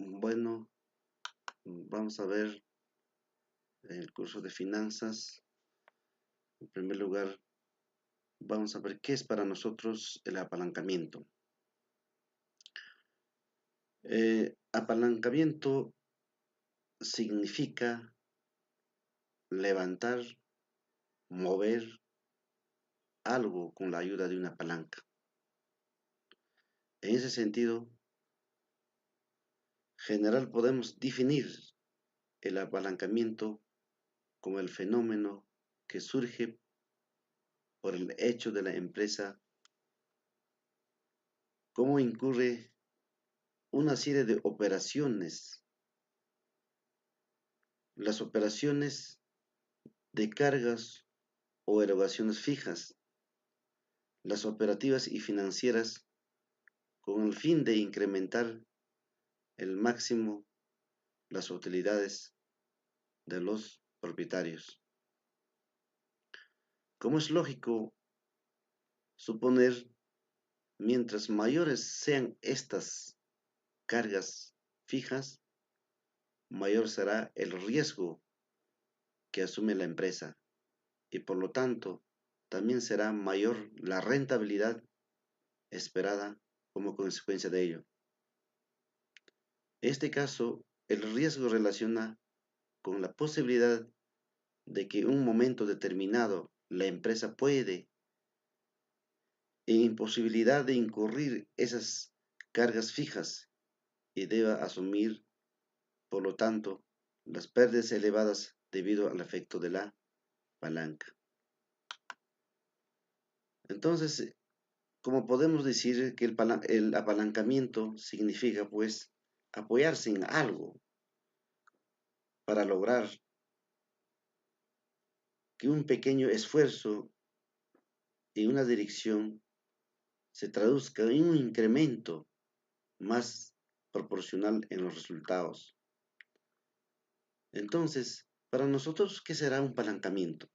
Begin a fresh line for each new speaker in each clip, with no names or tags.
Bueno, vamos a ver el curso de finanzas. En primer lugar, vamos a ver qué es para nosotros el apalancamiento. Apalancamiento significa levantar, mover algo con la ayuda de una palanca. En ese sentido, general podemos definir el apalancamiento como el fenómeno que surge por el hecho de la empresa, cómo incurre una serie de operaciones. Las operaciones de cargas o erogaciones fijas, las operativas y financieras, con el fin de incrementar el máximo las utilidades de los propietarios. Como es lógico suponer, mientras mayores sean estas cargas fijas, mayor será el riesgo que asume la empresa y por lo tanto también será mayor la rentabilidad esperada como consecuencia de ello. En este caso, el riesgo relaciona con la posibilidad de que en un momento determinado la empresa puede, en imposibilidad de incurrir esas cargas fijas y deba asumir, por lo tanto, las pérdidas elevadas debido al efecto de la palanca. Entonces, como podemos decir que el apalancamiento significa, pues, apoyarse en algo para lograr que un pequeño esfuerzo en una dirección se traduzca en un incremento más proporcional en los resultados. Entonces, para nosotros, ¿qué será un apalancamiento?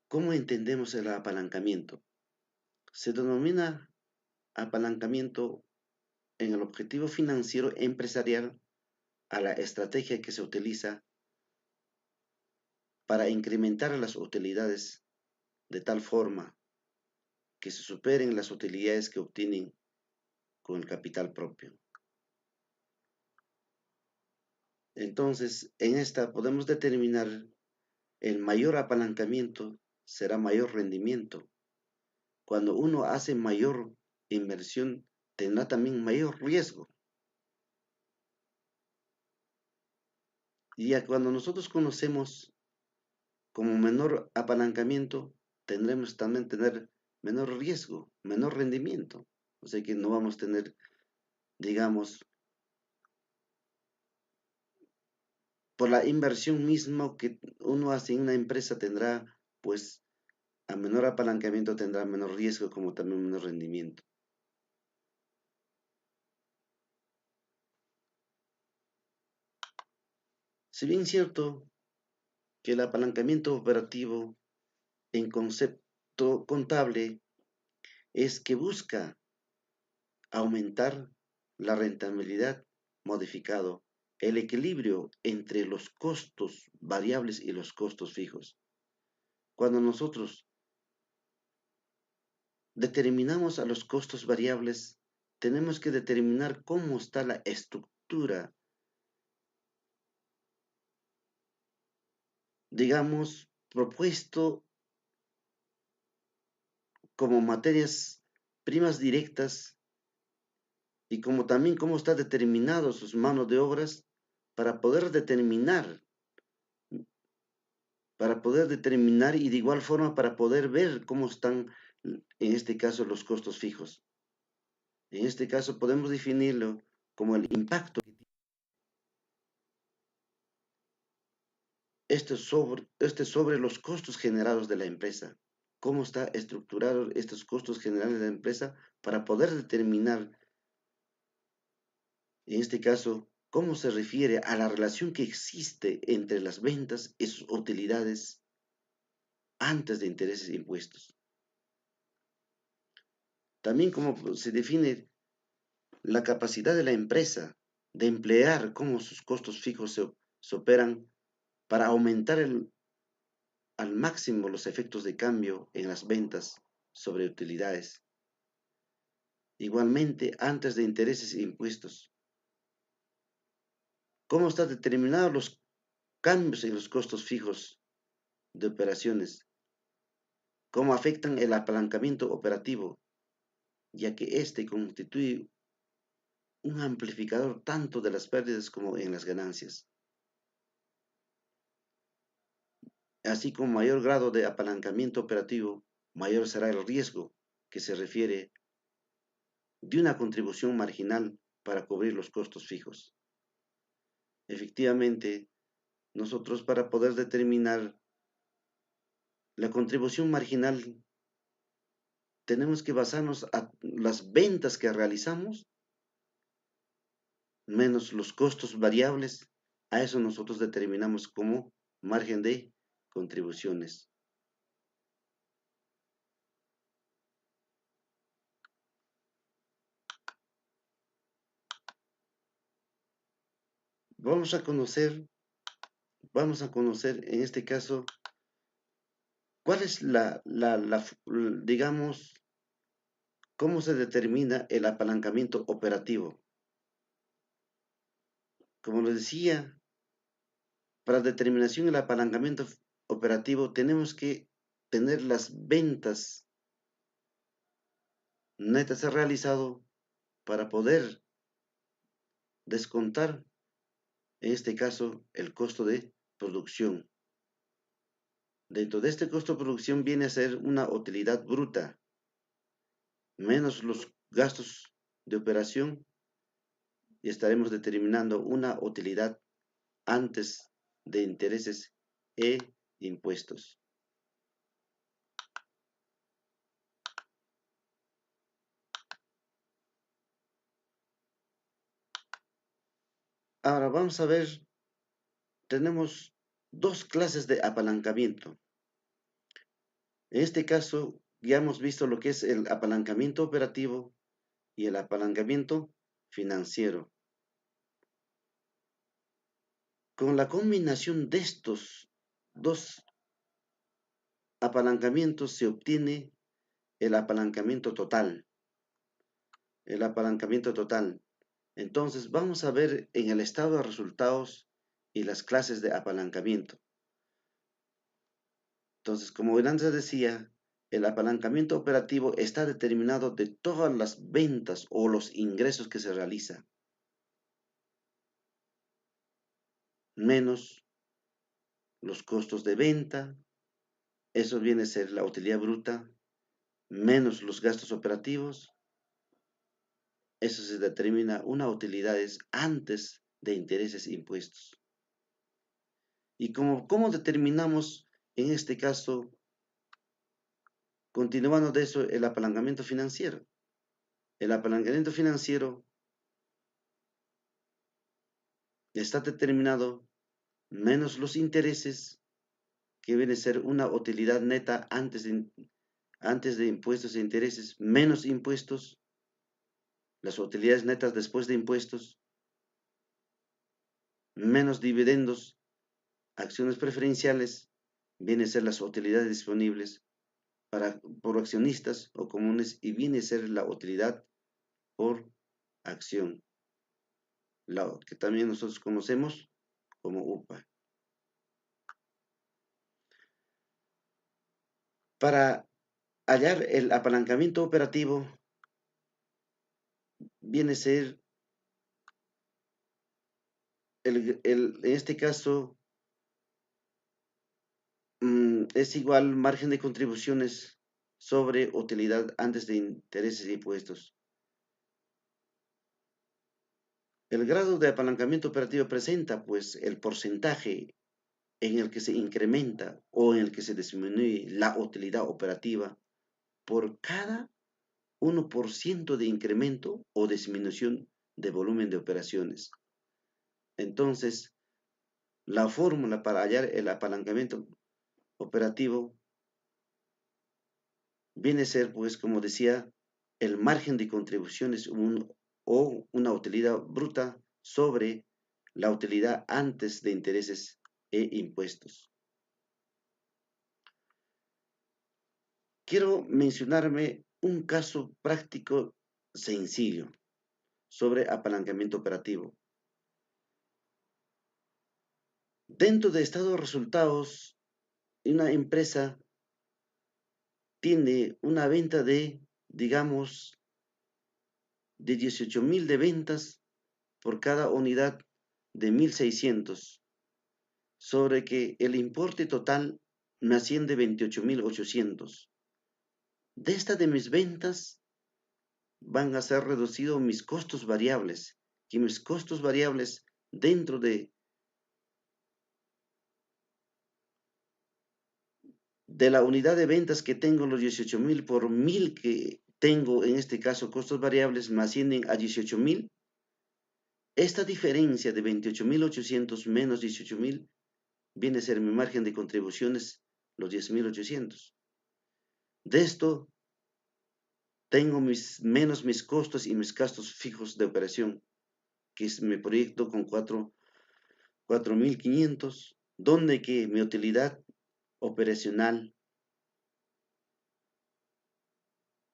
¿Cómo entendemos el apalancamiento? Se denomina apalancamiento en el objetivo financiero empresarial a la estrategia que se utiliza para incrementar las utilidades de tal forma que se superen las utilidades que obtienen con el capital propio. Entonces, en esta podemos determinar el mayor apalancamiento será mayor rendimiento. Cuando uno hace mayor inversión, tendrá también mayor riesgo. Y ya cuando nosotros conocemos como menor apalancamiento, tendremos también tener menor riesgo, menor rendimiento. O sea que no vamos a tener, digamos, por la inversión misma que uno hace en una empresa tendrá, pues, a menor apalancamiento tendrá menor riesgo como también menor rendimiento. Si bien es cierto que el apalancamiento operativo en concepto contable es que busca aumentar la rentabilidad modificado el equilibrio entre los costos variables y los costos fijos. Cuando nosotros determinamos a los costos variables, tenemos que determinar cómo está la estructura, digamos, propuesto como materias primas directas y como también cómo está determinado sus manos de obras para poder determinar, y de igual forma para poder ver cómo están en este caso los costos fijos. En este caso podemos definirlo como el impacto que tiene sobre los costos generados de la empresa. Cómo está estructurado estos costos generales de la empresa para poder determinar, en este caso, cómo se refiere a la relación que existe entre las ventas y sus utilidades antes de intereses e impuestos. También como se define la capacidad de la empresa de emplear cómo sus costos fijos se operan para aumentar al máximo los efectos de cambio en las ventas sobre utilidades. Igualmente, antes de intereses e impuestos, cómo están determinados los cambios en los costos fijos de operaciones, cómo afectan el apalancamiento operativo, ya que éste constituye un amplificador tanto de las pérdidas como en las ganancias. Así como mayor grado de apalancamiento operativo, mayor será el riesgo que se refiere de una contribución marginal para cubrir los costos fijos. Efectivamente, nosotros para poder determinar la contribución marginal tenemos que basarnos a las ventas que realizamos menos los costos variables. A eso nosotros determinamos como margen de contribuciones. Vamos a conocer, vamos a conocer en este caso cuál es digamos, cómo se determina el apalancamiento operativo. Como les decía, para determinación del apalancamiento operativo tenemos que tener las ventas netas realizado para poder descontar, en este caso, el costo de producción. Dentro de este costo de producción viene a ser una utilidad bruta, menos los gastos de operación, y estaremos determinando una utilidad antes de intereses e impuestos. Ahora vamos a ver, tenemos dos clases de apalancamiento. En este caso, ya hemos visto lo que es el apalancamiento operativo y el apalancamiento financiero. Con la combinación de estos dos apalancamientos se obtiene el apalancamiento total. El apalancamiento total. Entonces, vamos a ver en el estado de resultados y las clases de apalancamiento. Entonces, como antes decía, el apalancamiento operativo está determinado de todas las ventas o los ingresos que se realizan, menos los costos de venta, eso viene a ser la utilidad bruta, menos los gastos operativos, eso se determina una utilidades antes de intereses e impuestos. Y cómo determinamos en este caso, continuando de eso, el apalancamiento financiero. El apalancamiento financiero está determinado menos los intereses, que viene a ser una utilidad neta antes de impuestos e intereses, menos impuestos, las utilidades netas después de impuestos, menos dividendos, acciones preferenciales, viene a ser las utilidades disponibles por accionistas o comunes y viene a ser la utilidad por acción, la que también nosotros conocemos como UPA. Para hallar el apalancamiento operativo, viene a ser, en este caso, es igual margen de contribuciones sobre utilidad antes de intereses e impuestos. El grado de apalancamiento operativo presenta, pues, el porcentaje en el que se incrementa o en el que se disminuye la utilidad operativa por cada 1% de incremento o disminución de volumen de operaciones. Entonces, la fórmula para hallar el apalancamiento operativo viene a ser, pues, como decía, el margen de contribuciones o una utilidad bruta sobre la utilidad antes de intereses e impuestos. Quiero mencionarme un caso práctico sencillo sobre apalancamiento operativo. Dentro de estado de resultados, una empresa tiene una venta de, digamos, de 18.000 de ventas por cada unidad de 1.600, sobre que el importe total me asciende 28.800. De esta de mis ventas van a ser reducidos mis costos variables, que mis costos variables dentro de la unidad de ventas que tengo, los 18.000 por 1.000 que tengo, en este caso costos variables, me ascienden a 18.000. Esta diferencia de 28.800 menos 18.000 viene a ser mi margen de contribuciones, los 10.800. De esto tengo menos mis costos y mis gastos fijos de operación, que es mi proyecto con 4.500, donde que mi utilidad operacional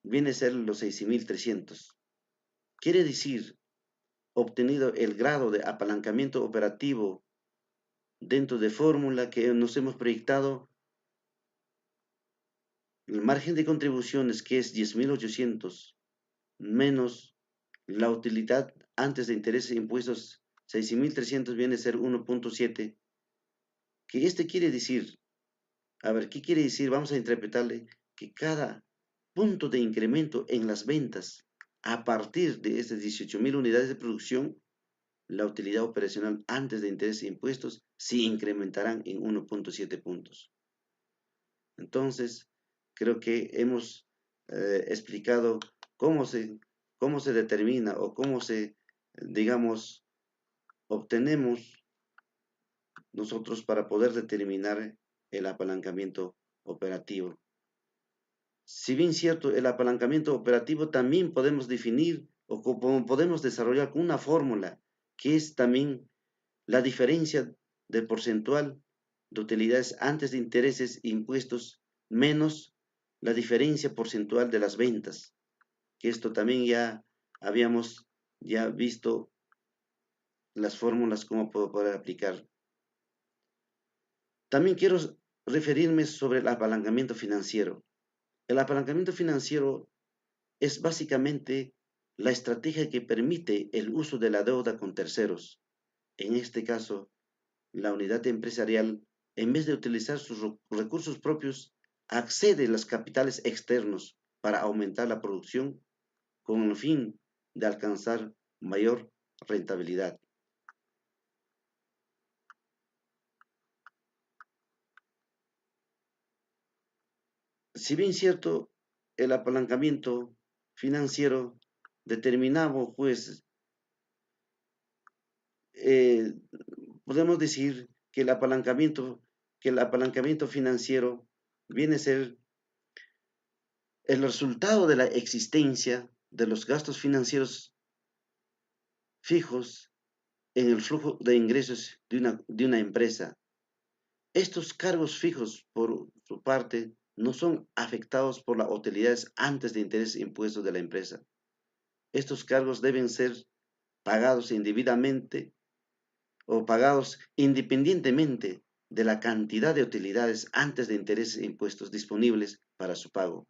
viene a ser los 6.300. Quiere decir, obtenido el grado de apalancamiento operativo dentro de fórmula que nos hemos proyectado, el margen de contribuciones que es 10.800 menos la utilidad antes de intereses e impuestos 6.300 viene a ser 1.7, que quiere decir, a ver, ¿qué quiere decir? Vamos a interpretarle que cada punto de incremento en las ventas a partir de estas 18.000 unidades de producción, la utilidad operacional antes de intereses e impuestos se incrementarán en 1.7 puntos. Entonces, creo que hemos explicado cómo se determina o cómo digamos, obtenemos nosotros para poder determinar el apalancamiento operativo. Si bien cierto, el apalancamiento operativo también podemos definir o podemos desarrollar con una fórmula que es también la diferencia del porcentual de utilidades antes de intereses e impuestos menos la diferencia porcentual de las ventas, que esto también ya habíamos visto las fórmulas cómo puedo poder aplicar. También quiero referirme sobre el apalancamiento financiero. El apalancamiento financiero es básicamente la estrategia que permite el uso de la deuda con terceros. En este caso, la unidad empresarial, en vez de utilizar sus recursos propios, accede a los capitales externos para aumentar la producción con el fin de alcanzar mayor rentabilidad. Si bien cierto, el apalancamiento financiero determinado, pues, eh, podemos decir que el apalancamiento financiero viene a ser el resultado de la existencia de los gastos financieros fijos en el flujo de ingresos de una empresa. Estos cargos fijos, por su parte, no son afectados por las utilidades antes de intereses e impuestos de la empresa. Estos cargos deben ser pagados indebidamente o pagados independientemente de la cantidad de utilidades antes de intereses e impuestos disponibles para su pago.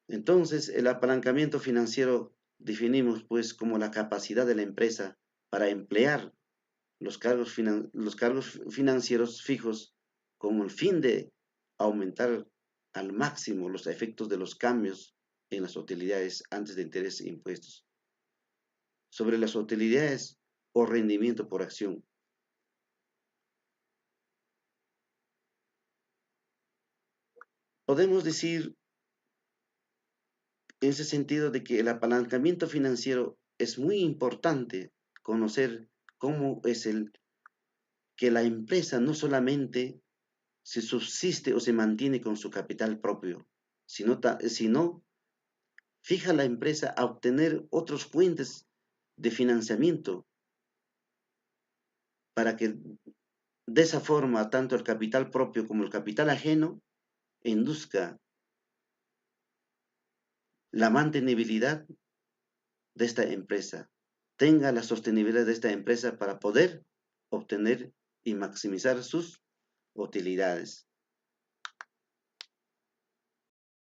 Entonces, el apalancamiento financiero definimos pues como la capacidad de la empresa para emplear los cargos financieros fijos con el fin de aumentar al máximo los efectos de los cambios en las utilidades antes de intereses e impuestos. Sobre las utilidades o rendimiento por acción. Podemos decir en ese sentido de que el apalancamiento financiero es muy importante conocer cómo es que la empresa no solamente se subsiste o se mantiene con su capital propio, sino fija la empresa a obtener otras fuentes de financiamiento para que de esa forma tanto el capital propio como el capital ajeno induzca la mantenibilidad de esta empresa, tenga la sostenibilidad de esta empresa para poder obtener y maximizar sus utilidades.